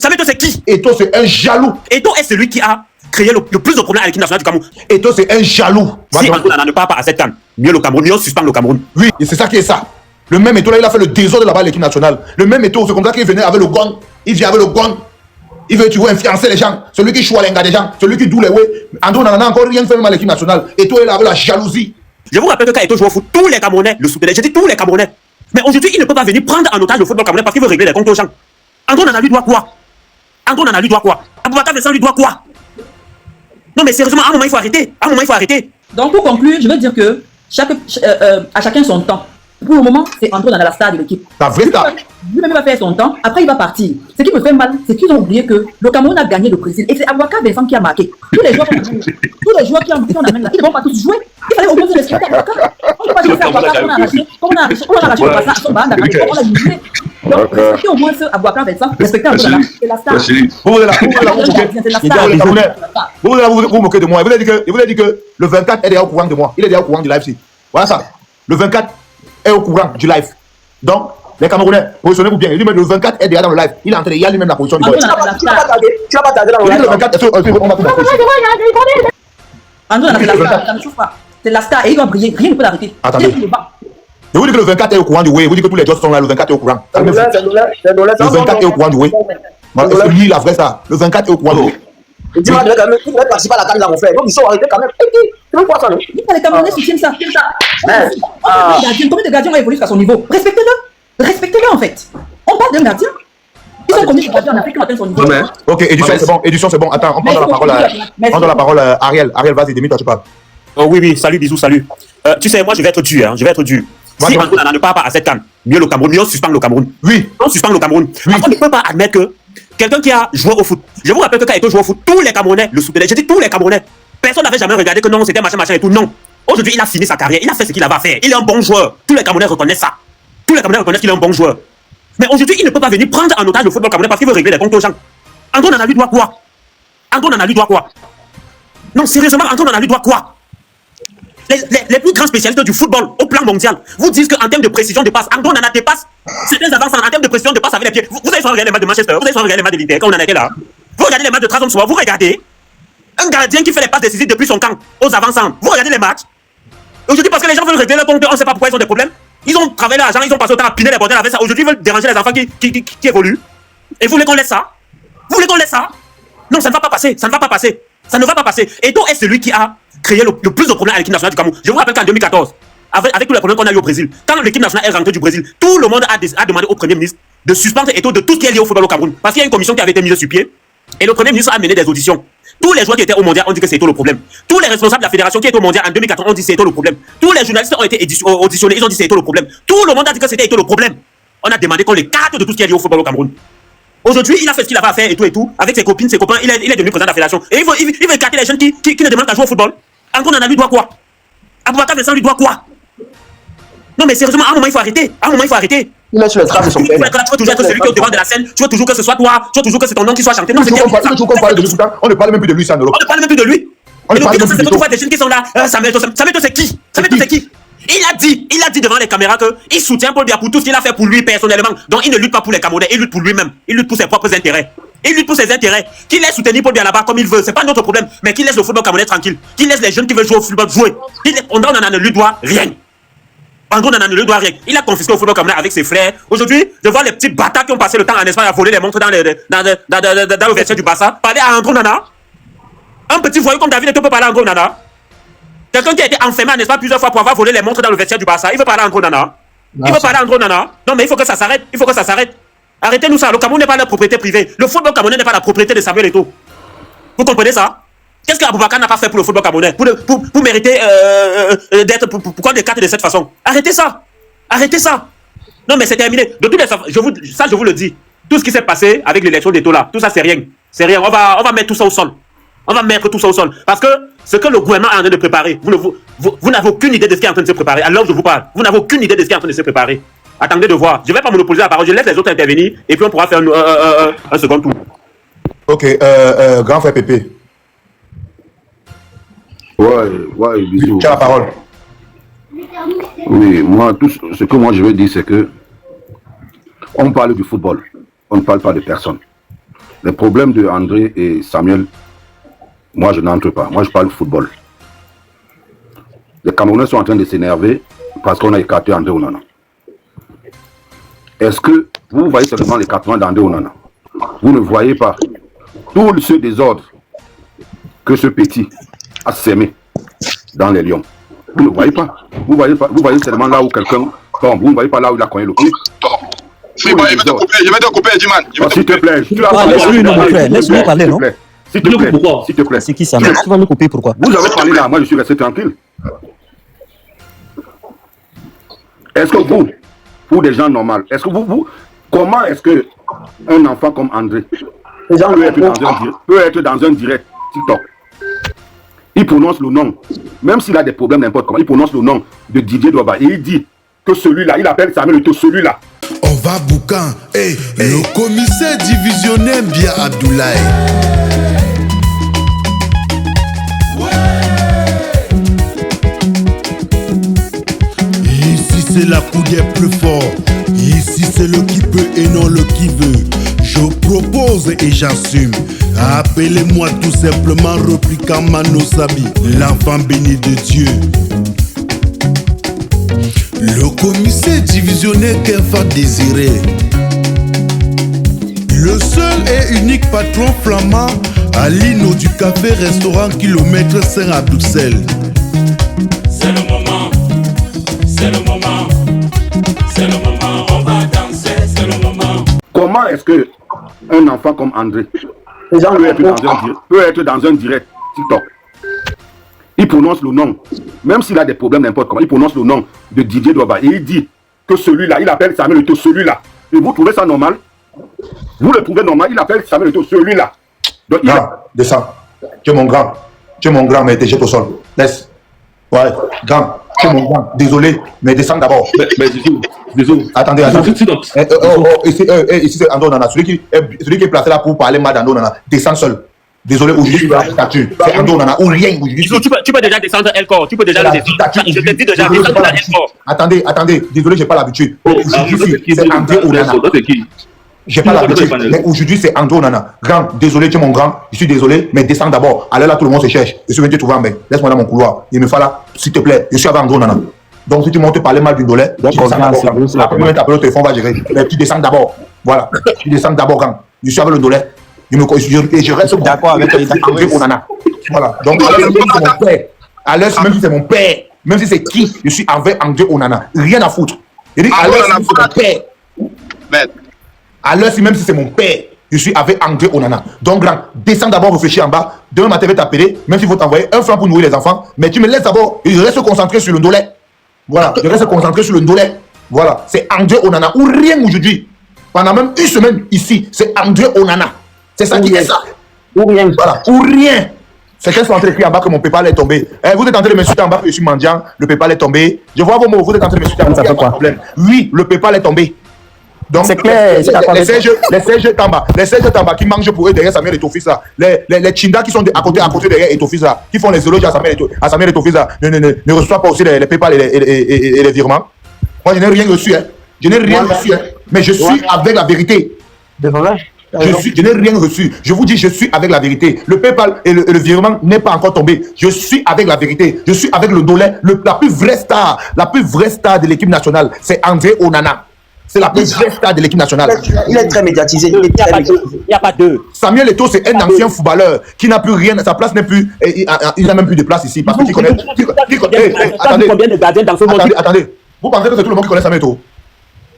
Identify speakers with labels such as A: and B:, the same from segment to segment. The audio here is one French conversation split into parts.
A: Sameto, c'est qui?
B: Eto'o, c'est un jaloux.
A: Eto'o est celui qui a créé le plus de problèmes à l'équipe nationale du Cameroun.
B: Eto'o, c'est un jaloux.
A: Si André Onana ne part pas à cette canne, mieux le Cameroun, mieux on suspend le Cameroun.
B: Oui, et c'est ça qui est ça. Le même Eto'o là, il a fait le désordre là-bas à l'équipe nationale. Le même Eto'o, c'est comme ça qu'il venait avec le gong. Il vient avec le gong. Il veut, tu vois, influencer les gens. Celui qui choisit les gars des gens. Celui qui doule les ouais. André Onana n'a encore rien fait même à l'équipe nationale. Eto'o est là avec la jalousie.
A: Je vous rappelle que quand Eto'o joue au foot, tous les Camerounais le soutenaient. J'ai dit tous les Camerounais. Mais aujourd'hui, il ne peut pas venir prendre en otage le football camerounais parce qu'il veut régler les comptes aux gens. André Onana lui doit quoi? André Onana lui doit quoi? Aboubakar Vincent lui doit quoi? Non mais sérieusement, à un moment il faut arrêter. À un moment il faut arrêter.
C: Donc pour conclure, je veux dire que à chacun son temps. Pour le moment, c'est André Onana la star de l'équipe.
B: La vraie star.
C: Lui-même va faire son temps, après il va partir. Ce qui me fait mal, c'est qu'ils ont oublié que le Cameroun a gagné le Brésil. Et c'est Aboubakar Vincent qui a marqué. Tous les joueurs qu'on amène là, ils ne vont pas tous jouer. Il fallait au moins respecter Aboubakar. On ne peut pas jouer Aboubakar qu'on a arraché. On a arraché le passage à son bas, on l'a jugé. Donc, respectez au moins ce Aboubakar Vincent, respectez André Onana. C'est la star.
B: Vous vous moquez de moi. Il vous a dit que le 24 est déjà au courant de moi. Il est déjà au courant du live. Voilà ça. Le 24 est au courant du live. Donc, les Camerounais, positionnez-vous bien. Lui-même, le 24 est déjà dans le live. Il est entré, il y a lui-même la position du boy. Tu n'as pas tardé dans le live. Le 24, on va tout
C: André Onana, c'est la star, ça ne chauffe pas. C'est la star et il doit briller. Rien ne peut l'arrêter.
B: Attendez. Je vous dis que le 24 est au courant du way. Vous dites que tous les jobs sont là. Le 24 est au courant. Le 24 est au courant du way. Voilà, c'est lui la vraie star. Le 24 est au courant du way.
D: Il dit, il devrait participer à la canne, mon frère. Donc, ils sont arrêtés quand même. Tu veux quoi ça, non?
C: Les Camerounais soutiennent ça. Combien de gardiens ont évolué à son niveau? Respectez-le. Respectez-le en fait. On parle d'un gardien. Ils sont combien de gardiens en Afrique qui ont atteint son niveau?
B: Ok, édition c'est bon. Édition c'est bon. Attends, on prend la parole à Ariel. Ariel, vas-y, Demi, toi tu parles.
A: Oh oui, salut, bisous, salut. Tu sais, moi je vais être dur, hein, je vais être dur. Si André Onana ne part pas à cette canne, mieux le Cameroun, mieux on suspend le Cameroun.
B: Oui.
A: On suspend le Cameroun. On ne peut pas admettre que quelqu'un qui a joué au foot, je vous rappelle que quand Eto'o jouait au foot, tous les Camerounais le soutenaient. J'ai dit tous les Camerounais. Personne n'avait jamais regardé que non, c'était machin et tout. Non. Aujourd'hui, il a fini sa carrière, il a fait ce qu'il avait à faire. Il est un bon joueur. Tous les Camerounais reconnaissent ça. Tous les Camerounais reconnaissent qu'il est un bon joueur. Mais aujourd'hui, il ne peut pas venir prendre en otage le football camerounais parce qu'il veut régler les comptes aux gens. André Onana lui doit quoi? André Onana lui doit quoi? Non, sérieusement, André Onana lui doit quoi? Les plus grands spécialistes du football au plan mondial vous disent qu'en termes de précision de passe, André Onana dépasse certains avancées en termes de précision de passe avec les pieds. Vous avez regarder les matchs de Manchester, vous avez regarder les matchs de l'Inter quand on en était là. Vous regardez les matchs de Trabzonspor, vous regardez un gardien qui fait les passes décisives depuis son camp aux avancants. Vous regardez les matchs. Aujourd'hui, parce que les gens veulent régler leur compte, on ne sait pas pourquoi ils ont des problèmes. Ils ont travaillé l'argent, ils ont passé autant à piner les bordels avec ça. Aujourd'hui, ils veulent déranger les enfants qui évoluent. Et vous voulez qu'on laisse ça? Vous voulez qu'on laisse ça? Non, ça ne va pas passer. Ça ne va pas passer. Ça ne va pas passer. Eto'o est celui qui a créé le plus de problèmes à l'équipe nationale du Cameroun. Je vous rappelle qu'en 2014, avec tous les problèmes qu'on a eu au Brésil, quand l'équipe nationale est rentrée du Brésil, tout le monde a demandé au Premier ministre de suspendre Eto'o de tout ce qui est lié au football au Cameroun. Parce qu'il y a une commission qui avait été mise sur pied. Et le Premier ministre a mené des auditions. Tous les joueurs qui étaient au mondial ont dit que c'est Eto'o le problème. Tous les responsables de la fédération qui étaient au mondial en 2014 ont dit que c'est Eto'o le problème. Tous les journalistes ont été auditionnés, ils ont dit que c'est Eto'o le problème. Tout le monde a dit que c'était Eto'o le problème. On a demandé qu'on l'écarte de tout ce qui est lié au football au Cameroun. Aujourd'hui, il a fait ce qu'il avait à faire et tout, avec ses copines, ses copains, il est devenu président de la fédération. Et il veut écarter les jeunes qui ne demandent qu'à jouer au football. André Onana lui doit quoi? Aboubakar Vincent lui doit quoi? Non mais sérieusement, à un moment il faut arrêter. À un moment il faut arrêter.
D: Il est sur les traces de son père.
A: Tu veux toujours être celui qui est au devant de la scène, tu veux toujours que ce soit toi, tu veux toujours que c'est ton nom qui soit chanté. Non, c'est
B: on ne parle même plus de lui, ça,
A: on ne parle même plus de lui.
B: On ne parle même plus de lui.
A: C'est des jeunes qui sont là. Sameto, c'est qui? Sameto, c'est qui? Il a dit devant les caméras qu'il soutient Paul Biya pour tout ce qu'il a fait pour lui personnellement. Donc il ne lutte pas pour les Camerounais, il lutte pour lui-même. Il lutte pour ses propres intérêts. Il lutte pour ses intérêts. Qu'il laisse soutenir Paul Biya là-bas comme il veut, c'est pas notre problème. Mais qu'il laisse le football camerounais tranquille. Qu'il laisse les jeunes qui veulent jouer au football jouer. André Onana ne lui doit rien. André Onana ne lui doit rien. Il a confisqué au football camerounais avec ses frères. Aujourd'hui, je vois les petits bâtards qui ont passé le temps en Espagne à voler les montres dans le vestiaire du Barça. Parler à André Onana. Un petit voyou comme David Eto'o peut parler à André Onana. Quelqu'un qui a été enfermé en Espagne plusieurs fois pour avoir volé les montres dans le vestiaire du Barça, il veut parler à André Onana. Il veut parler à André Onana. Non mais il faut que ça s'arrête. Il faut que ça s'arrête. Arrêtez-nous ça. Le Cameroun n'est pas la propriété privée. Le football camerounais n'est pas la propriété de Samuel Eto'o. Vous comprenez ça? Qu'est-ce que Aboubakar n'a pas fait pour le football camerounais pour mériter d'être pour des cartes de cette façon? Arrêtez ça. Arrêtez ça. Non mais c'est terminé. De toutes les façons, je vous le dis. Tout ce qui s'est passé avec l'élection d'Eto'o là, tout ça c'est rien. C'est rien. On va mettre tout ça au sol. On va mettre tout ça au sol. Parce que ce que le gouvernement est en train de préparer, vous n'avez aucune idée de ce qui est en train de se préparer. Alors je vous parle. Vous n'avez aucune idée de ce qui est en train de se préparer. Attendez de voir. Je ne vais pas monopoliser la parole. Je laisse les autres intervenir et puis on pourra faire un second tour.
B: Ok, grand frère Pépé.
E: Ouais, bisous.
B: Tu as la parole.
E: Oui, moi, tout ce que moi je veux dire, c'est que on parle du football. On ne parle pas de personne. Les problèmes de André et Samuel, moi je n'entre pas. Moi je parle football. Les Camerounais sont en train de s'énerver parce qu'on a écarté André Onana. Est-ce que vous voyez seulement l'écartement d'André Onana? Vous ne voyez pas tout ce désordre que ce petit a sémé dans les Lions. Vous ne voyez pas. Vous voyez seulement là où quelqu'un tombe. Vous ne voyez pas là où il a cogné le pied.
F: Je vais te couper, Diman.
E: S'il te plaît.
G: Laisse-lui, non, mon frère. Laisse-lui parler, non?
E: S'il te plaît. S'il te plaît.
G: C'est qui ça? Tu vas nous couper, pourquoi?
E: Vous avez parlé là, moi je suis resté tranquille. Est-ce que vous des gens normaux, est-ce que comment est-ce que un enfant comme André peut être dans un direct TikTok? Il prononce le nom, même s'il a des problèmes n'importe comment, il prononce le nom de Didier Drogba et il dit que celui-là, il appelle Samuel Eto'o celui-là.
H: On va boucan. Le commissaire divisionnaire Bia Abdoulaye. Ici c'est la coudière plus fort. Ici c'est le qui peut et non le qui veut. Je propose et j'assume. Appelez-moi tout simplement Replica Mano Sabi, l'enfant béni de Dieu. Le commissaire divisionnaire qu'enfant désiré. Le seul et unique patron flamand à l'Ino du café-restaurant kilomètre 5 à Bruxelles.
I: C'est le moment, c'est le moment, c'est le moment, on va danser, c'est le moment.
E: Comment est-ce que un enfant comme André peut être dans un direct TikTok? Il prononce le nom, même s'il a des problèmes n'importe comment, il prononce le nom de Didier Drogba et il dit que celui-là, il appelle Samuel Eto'o celui-là. Et vous trouvez ça normal? Vous le trouvez normal? Il appelle Samuel Eto'o celui-là. Donc,
B: Descends. Tu es mon grand, mais t'es jeté au sol. Laisse. Ouais, grand. Tu es mon grand. Désolé, mais descends d'abord.
F: Mais désolé.
B: Attendez. Ici c'est André Onana. Celui qui est placé là pour parler mal d'André Onana. Descends seul. Désolé, aujourd'hui, c'est André Onana ou rien aujourd'hui.
A: Tu peux déjà descendre Elcor. Tu peux déjà le descendre. Je te dis déjà, descendre Elcor.
B: Attendez. Désolé, j'ai pas l'habitude. Aujourd'hui, c'est André Onana. J'ai pas l'habitude. Mais aujourd'hui, c'est André Onana. Grand, désolé, tu es mon grand. Je suis désolé, mais descends d'abord. Allez là, tout le monde se cherche. Je suis venu te trouver en bain. Laisse-moi dans mon couloir. Il me faut là, s'il te plaît. Je suis avec André Onana. Donc, si tu montes parler mal du dollar, tu descends d'abord. Après, tu t'appelles au téléphone, on va gérer. Mais tu descends d'abord. Voilà. Tu descends d'abord, grand. Je suis avec le dollar. Je reste d'accord avec André Onana. Voilà. Donc, même si c'est mon père, à l'heure, même si c'est mon père, même si c'est qui, je suis avec André Onana. Rien à foutre. Il dit, à l'heure, si c'est mon père. À l'heure, même si c'est mon père, je suis avec André Onana. Donc, grand, descends d'abord, réfléchis en bas. Demain matin, je vais t'appeler, même s'il faut t'envoyer 1 franc pour nourrir les enfants. Mais tu me laisses d'abord, et je reste concentré sur le dollar. Voilà, je reste concentré sur le dollar. Voilà, c'est André Onana. Ou rien aujourd'hui. Pendant même une semaine ici, c'est André Onana. C'est ça qui est ça.
D: Ou rien.
B: Voilà, ou rien. Certains sont en train d'écrire en bas que mon PayPal est tombé. Vous êtes en train de m'insulter en bas que je suis mendiant. Le PayPal est tombé. Je vois vos mots. Vous êtes en train de m'insulter en bas. Ça fait quoi? Oui, le PayPal est tombé. Donc, c'est clair. Les Serge Tamba qui mangent pour eux derrière Samuel Eto'o fils là. Les Chinda qui sont à côté derrière Eto'o fils là. Qui font les éloges à Samuel Eto'o fils là. Ne reçoivent pas aussi les PayPal et les virements. Moi, je n'ai rien reçu. Je n'ai rien reçu. Mais je suis avec la vérité. Je n'ai rien reçu. Je vous dis, je suis avec la vérité. Le PayPal et le virement n'est pas encore tombé. Je suis avec la vérité. Je suis avec le dollar. La plus vraie star de l'équipe nationale, c'est André Onana. C'est la plus vraie star de l'équipe nationale.
D: Il est très médiatisé. Il n'y a pas deux.
B: Samuel Eto'o, c'est un ancien footballeur qui n'a plus rien. Sa place n'est plus. Il n'a même plus de place ici. Parce qu'il connaît. Attendez. Vous pensez que c'est tout le monde qui connaît Samuel Eto'o?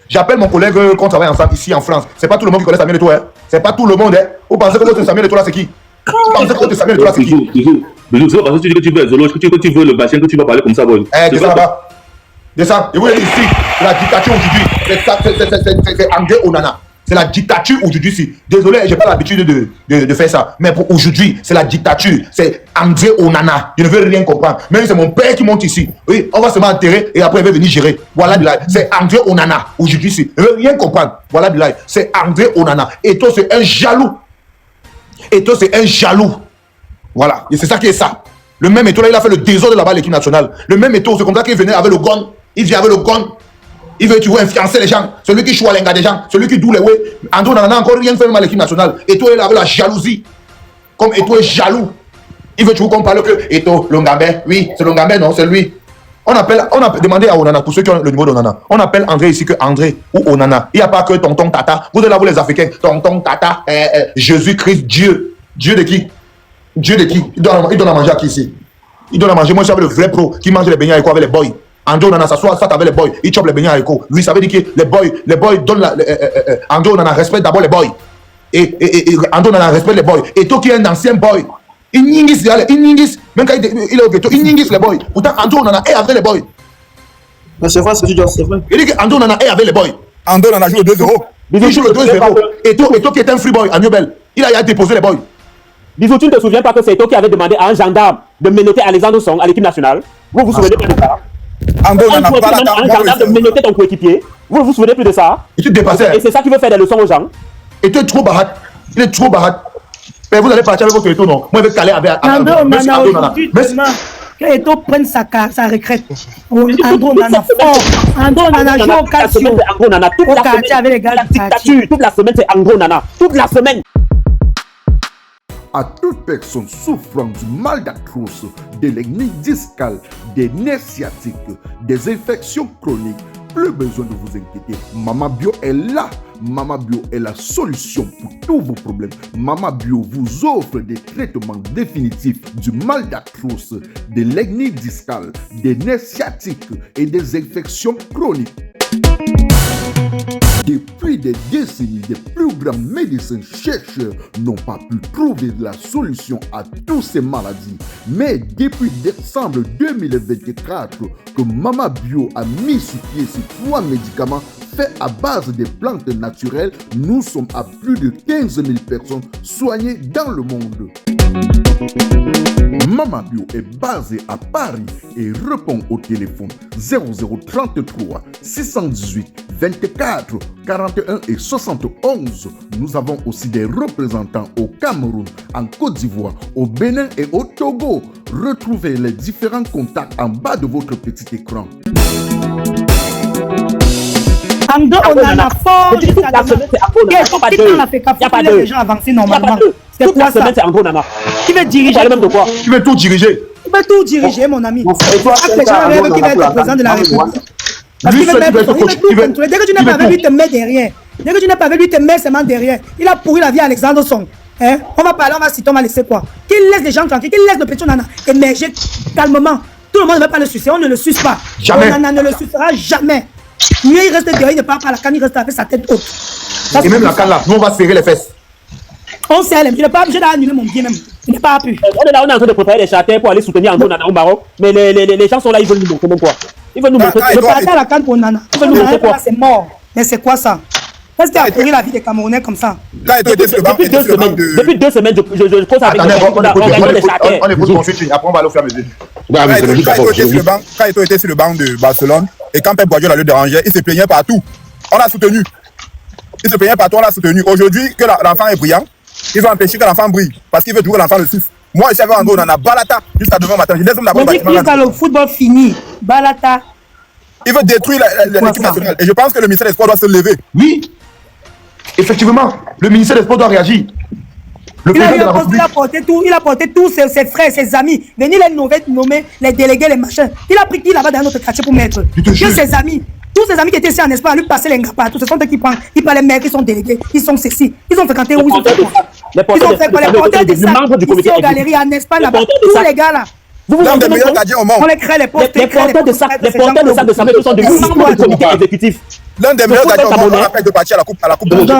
B: J'appelle mon collègue qu'on travaille ensemble ici en France. C'est pas tout le monde qui connaît Samuel Eto'o. C'est pas tout le monde. Vous pensez que l'autre Samuel Eto'o là, c'est qui? Vous pensez que l'autre Samuel Eto'o là, c'est qui?
F: Bisous, c'est pas parce que tu dis que tu veux zoologique, que tu veux le bachin, que tu vas parler comme ça, boy.
B: Descends là-bas. Descends. Et vous êtes ici. C'est la dictature aujourd'hui. C'est André Onana. C'est la dictature aujourd'hui ici. Désolé, j'ai pas l'habitude de faire ça. Mais pour aujourd'hui, c'est la dictature. C'est André Onana. Je ne veux rien comprendre. Même si c'est mon père qui monte ici. Oui, on va se enterrer et après il va venir gérer. Voilà, c'est André Onana aujourd'hui ici. Je ne veux rien comprendre. Voilà, c'est André Onana. Eto'o, c'est un jaloux. Eto'o, c'est un jaloux. Voilà. Et c'est ça qui est ça. Le même Eto'o, là, il a fait le désordre là-bas à l'équipe nationale. Le même Eto'o, c'est comme ça qu'il venait avec le gun. Il vient avec le gun. Il veut, tu veux influencer les gens. Celui qui choisit les des gens. Celui qui doule les ouais. Andrew Onana encore rien fait même à l'équipe nationale. Et toi, il a la jalousie. Comme Eto est jaloux. Il veut toujours qu'on parle que Eto, Longambé. Oui, c'est Longambé, non, c'est lui. On a demandé à Onana, pour ceux qui ont le niveau d'Onana, on appelle André ici que André ou Onana. Il n'y a pas que tonton Tata. Vous êtes là, vous les Africains. Tonton Tata, Jésus-Christ, Dieu. Dieu de qui? Dieu de qui? Il donne à manger à qui ici? Il donne à manger. Moi, je suis avec le vrai pro qui mange les beignets avec les boys. André Onana s'assoit avec les boys. Il chope les beignets avec eux. Lui, ça veut dire que les boys donnent André Onana respecte d'abord les boys. Et André Onana respecte les boys. Et toi qui es un ancien boy. Il n'ingis, même quand il est au ghetto, il n'ingis les boys. Pourtant, André Onana est avec les boys.
D: Mais c'est vrai, c'est vrai.
B: Il dit que André Onana est avec les boys.
J: André Onana joue le 2-0.
B: Il joue le 2-0. Et toi qui est un free boy à Newbel, il a déposé les boys.
A: Bisous, tu ne te souviens pas que c'est toi qui avait demandé à un gendarme de menotter Alexandre Song à l'équipe nationale? Vous vous souvenez pas de ça?
J: André Onana pas la
A: un gendarme de menotter ton coéquipier. Vous vous souvenez plus de ça?
B: Et tu te dépassais.
A: Et c'est ça qui veut faire des leçons aux gens.
B: Et tu es trop barat. Il est trop barat. Mais vous allez partir avec votre Eto, non? Moi, je vais caler avec
K: André Onana aujourd'hui, que Eto prenne sa retraite. André Onana fort. André Onana joue au Calcio. Au quartier avec les gars du quartier.
A: Toute la semaine, c'est André Onana. Toute la semaine.
E: À toute personne souffrant du mal d'arthrose, de l'hernie discale, des nerfs sciatiques, des infections chroniques, plus besoin de vous inquiéter. Mama Bio est là. Mama Bio est la solution pour tous vos problèmes. Mama Bio vous offre des traitements définitifs du mal d'arthrose, de l'hernie discale, des nerfs sciatiques et des infections chroniques. Depuis des décennies, des plus grands médecins chercheurs n'ont pas pu trouver la solution à toutes ces maladies. Mais depuis décembre 2024, que Mama Bio a mis sur pied ces 3 médicaments faits à base des plantes naturelles, nous sommes à plus de 15 000 personnes soignées dans le monde. Mama Bio est basée à Paris et répond au téléphone 0033 618 24 41 et 71. Nous avons aussi des représentants au Cameroun, en Côte d'Ivoire, au Bénin et au Togo. Retrouvez les différents contacts en bas de votre petit écran.
K: André Onana fort jusqu'à demain. Qu'est-ce qu'on a fait qu'à les gens avancer normalement? C'est quoi ça? Qui veut diriger?
B: Tu veux tout diriger?
K: Tu veux tout diriger, mon ami. C'est les gens rêvent qui va être président de la République. Parce qu'il veut tout contrôler. Dès que tu n'es pas avec lui, il te met derrière. Dès que tu n'es pas avec lui, il te met seulement derrière. Il a pourri la vie à Alexandre Song. On va parler, on va citer, on va laisser quoi? Qu'il laisse les gens tranquilles, qu'il laisse le petit Onana émerger calmement. Tout le monde ne veut pas le sucer, on ne le suce pas.
B: Jamais.
K: Onana ne le sucera jamais. Mieux il reste derrière, il ne part pas à la canne, il reste avec sa tête haute.
B: Et même la canne là, nous on va serrer les fesses.
K: On sait, je n'ai pas obligé d'annuler mon billet même. Je n'ai pas pu.
A: On est là, on est en train de préparer les charters pour aller soutenir André Onana au Maroc. Mais les gens sont là, ils veulent nous montrer comment quoi. Ils veulent nous montrer.
K: Je partais à la canne pour Onana. Ils veulent nous montrer quoi. C'est mort. Mais c'est quoi ça? Est-ce qu'il a pourri la vie des Camerounais comme ça?
A: Depuis 2 semaines, je cause avec les charters.
B: On écoute ensuite, après on va aller au faire mes
J: Quand Eto était sur le banc de Barcelone et quand Pep Guardiola le dérangeait, il se plaignait partout. On l'a soutenu. Il se plaignait partout, on l'a soutenu. Aujourd'hui, que l'enfant est brillant, ils ont empêché que l'enfant brille parce qu'il veut toujours que l'enfant le suive. Moi, je savais en gros, on en a Balata jusqu'à demain matin. Je laisse la
K: on dit que dans le football fini, Balata.
J: Il veut détruire l'équipe nationale. Et je pense que le ministère des Sports doit se lever.
B: Oui, effectivement, le ministère des Sports doit réagir.
K: Il a porté tous ses frères, ses amis, venir les nommer, les délégués, les machins. Il a pris qui là-bas dans notre quartier pour mettre. Que ses amis, tous ses amis qui étaient ici en Espagne, lui passer les gars partout. Ce sont eux qui prennent, ils parlent les mecs, ils sont délégués, ils sont ceci. Ils ont fréquenté où ils ont fait quoi? Ils ont fait quoi? Les porteurs de sacs, ici aux galeries en Espagne, là-bas, tous les gars là.
J: L'un des meilleurs gardiens au monde.
K: On les crée les postes.
A: Les porteurs de sacs de savez sont des membres du comité exécutif.
J: L'un des meilleurs gardiens au monde, on rappelle de partir à la coupe de monde.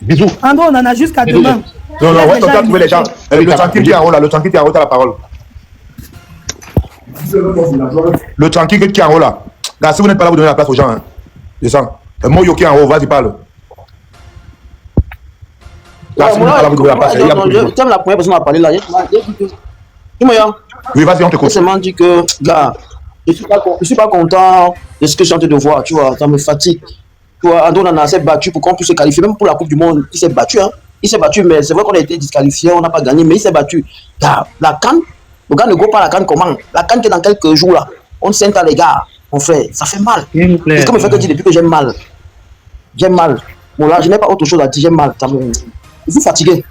B: Bisous.
K: André, on en a jusqu'à demain.
B: Non, ouais, on doit trouver les gens. Le tranquille qui est en haut là, le tranquille qui est en haut, t'as la parole. Le tranquille qui est en haut là. Là, si vous n'êtes pas là, vous donnez la place aux gens. Hein. Descends. Moyo qui est en haut, vas-y, parle. Là, si vous n'êtes pas là, vous donnez la place.
D: Tu es la première personne à parler là.
B: Oui, vas-y, on te
D: écoute. Je me dis que, gars, je suis pas content de ce que je suis en train de voir, tu vois, ça me fatigue. Tu vois, André Onana s'est battu pour qu'on puisse se qualifier, même pour la Coupe du Monde, il s'est battu, hein. Il s'est battu, mais c'est vrai qu'on a été disqualifié, on n'a pas gagné, mais il s'est battu. Car la CAN, le gars ne go pas la CAN comment? La CAN qui est dans quelques jours là. On sent à les gars, mon frère, ça fait mal.
G: S'il vous plaît.
D: C'est comme le fait que dire depuis que j'aime mal. J'aime mal. Bon là, je n'ai pas autre chose à dire, j'aime mal. Je suis fatigué.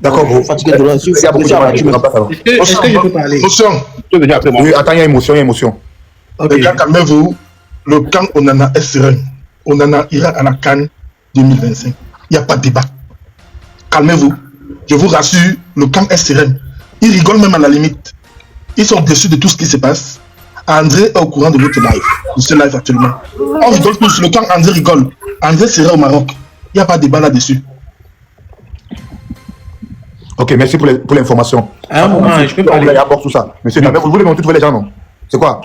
B: D'accord, bro.
D: Fatigué de l'heure.
B: Il y a beaucoup de gens qui ne comprennent pas ça.
G: Est-ce que je peux parler?
E: Émotion. Tu veux venir après moi.
B: Oui, attends, il y a émotion, il y a émotion.
G: Ok.
L: Les gars, calmez-vous. Le camp Onana est serein. Onana ira à la CAN 2025. Il n'y a pas de débat. Calmez-vous. Je vous rassure, le camp est serein. Ils rigolent même à la limite. Ils sont déçus de tout ce qui se passe. André est au courant de notre live, de ce live actuellement. On rigole tous. Le camp André rigole. André sera au Maroc. Il n'y a pas de débat là-dessus.
B: Ok, merci pour l'information.
G: À un moment, je peux parler.
B: D'abord tout ça. Monsieur, vous voulez monter tous les gens, non? C'est quoi?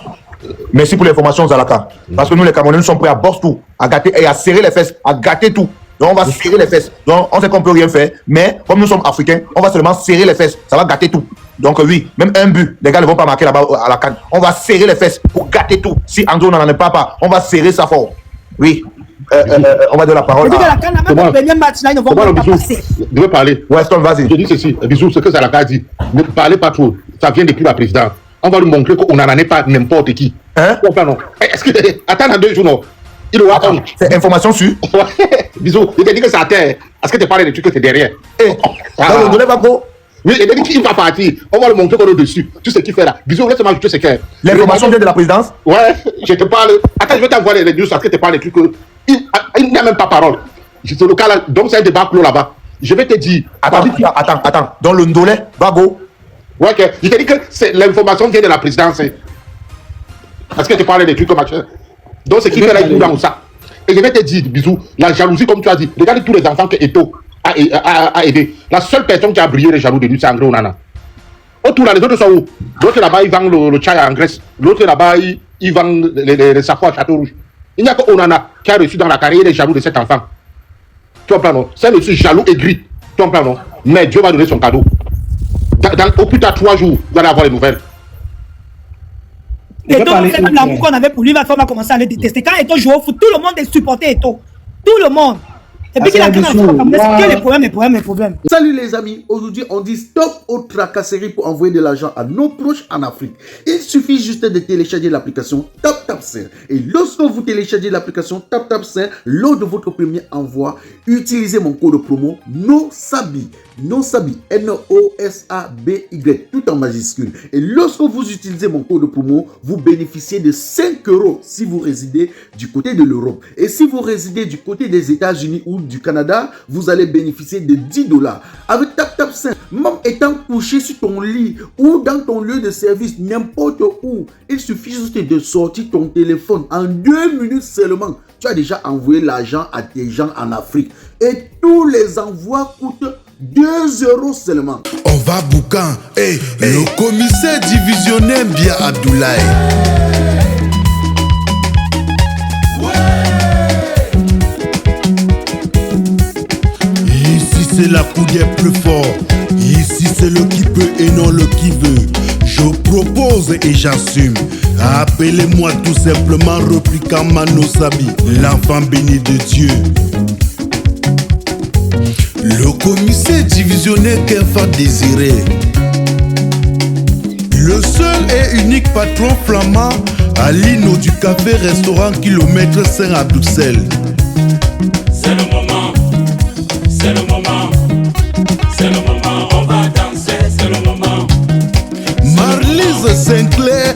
B: Merci pour l'information, Zalaka. Parce que nous, les Camerounais, nous sommes prêts à bosse tout, à gâter et à serrer les fesses, à gâter tout. Donc, on va serrer les fesses. Donc, on sait qu'on peut rien faire, mais comme nous sommes africains, on va seulement serrer les fesses. Ça va gâter tout. Donc, oui, même un but, les gars ne vont pas marquer là-bas à la CAN. On va serrer les fesses pour gâter tout. Si Andrew n'en est pas, on va serrer ça fort. Oui. On va donner la parole.
K: La CAN, le premier match, là, ils ne vont pas passer.
E: Je veux parler.
B: Weston, vas-y.
E: Je dis ceci, bisous, ce que Zalaka a dit. Ne parlez pas trop. Ça vient depuis la présidente. On va lui montrer qu'on n'en est pas n'importe qui.
B: Hein?
E: Non. Est-ce que. Attends dans 2 jours, non. Il aura honte.
B: C'est information sur.
E: Bisous. Il t'a dit que c'est à terre. Est-ce que tu parles des trucs que c'est derrière?
B: Non, ne pas trop.
E: Oui, il a dit qu'il va partir. On va lui montrer qu'on est dessus. Tout ce qu'il fait là. Bisous, laisse-moi ajouter ce qu'il y a.
B: L'information vient de la présidence?
E: Ouais, je te parle. Attends, je vais t'envoyer les news parce que tu parles des trucs. Il n'a même pas parole. C'est le cas là. Donc c'est un débat clos là-bas. Je vais te dire.
B: Attends. Dans le Ndolé, Bago.
E: Ouais, que je t'ai dit que l'information vient de la présidence. Parce que tu parles des trucs comme machin. Donc c'est qui fait là, il dans ça. Et je vais te dire, bisous, la jalousie, comme tu as dit, regarde tous les enfants que Eto a aidé. La seule personne qui a brillé les jaloux de lui, c'est André Onana. Autour là, les autres sont où? L'autre là-bas, ils vendent le chai en Grèce. L'autre là-bas, ils vendent les sacots à Château Rouge. Il n'y a que Onana qui a reçu dans la carrière les jaloux de cet enfant. Tu comprends, non? C'est un monsieur jaloux et gris. Tu comprends, non? Mais Dieu va donner son cadeau. Au plus tard 3 jours, vous allez avoir les nouvelles.
K: Et donc, l'amour qu'on avait pour lui, on va commencer à le détester. Quand Eto joue au foot, tout le monde est supporté Eto. Tout le monde. Et puis qu'il a les problèmes.
M: Salut les amis, aujourd'hui on dit stop aux tracasseries pour envoyer de l'argent à nos proches en Afrique. Il suffit juste de télécharger l'application TapTapSend. Et lorsque vous téléchargez l'application TapTapSend, lors de votre premier envoi, utilisez mon code promo NOSABI. NOSABI, N-O-S-A-B-Y, tout en majuscule. Et lorsque vous utilisez mon code promo, vous bénéficiez de 5 € si vous résidez du côté de l'Europe. Et si vous résidez du côté des États-Unis ou du Canada, vous allez bénéficier de 10 $. Avec TapTapSend, même étant couché sur ton lit ou dans ton lieu de service, n'importe où, il suffit juste de sortir ton téléphone. En 2 minutes seulement, tu as déjà envoyé l'argent à tes gens en Afrique. Et tous les envois coûtent 2 € seulement.
H: On va boucan. Le commissaire divisionnaire bien Abdoulaye. Ici c'est la coup des plus forts. Ici c'est le qui peut et non le qui veut. Je propose et j'assume. Appelez-moi tout simplement Replica Manosabi, l'enfant béni de Dieu. Le commissaire divisionnaire qu'enfant désiré. Le seul et unique patron flamand à l'Ino du café-restaurant kilomètre Saint-Abdoussel.
I: C'est le moment, c'est le moment, c'est le moment, on va danser, c'est le moment.
H: Marlise Sinclair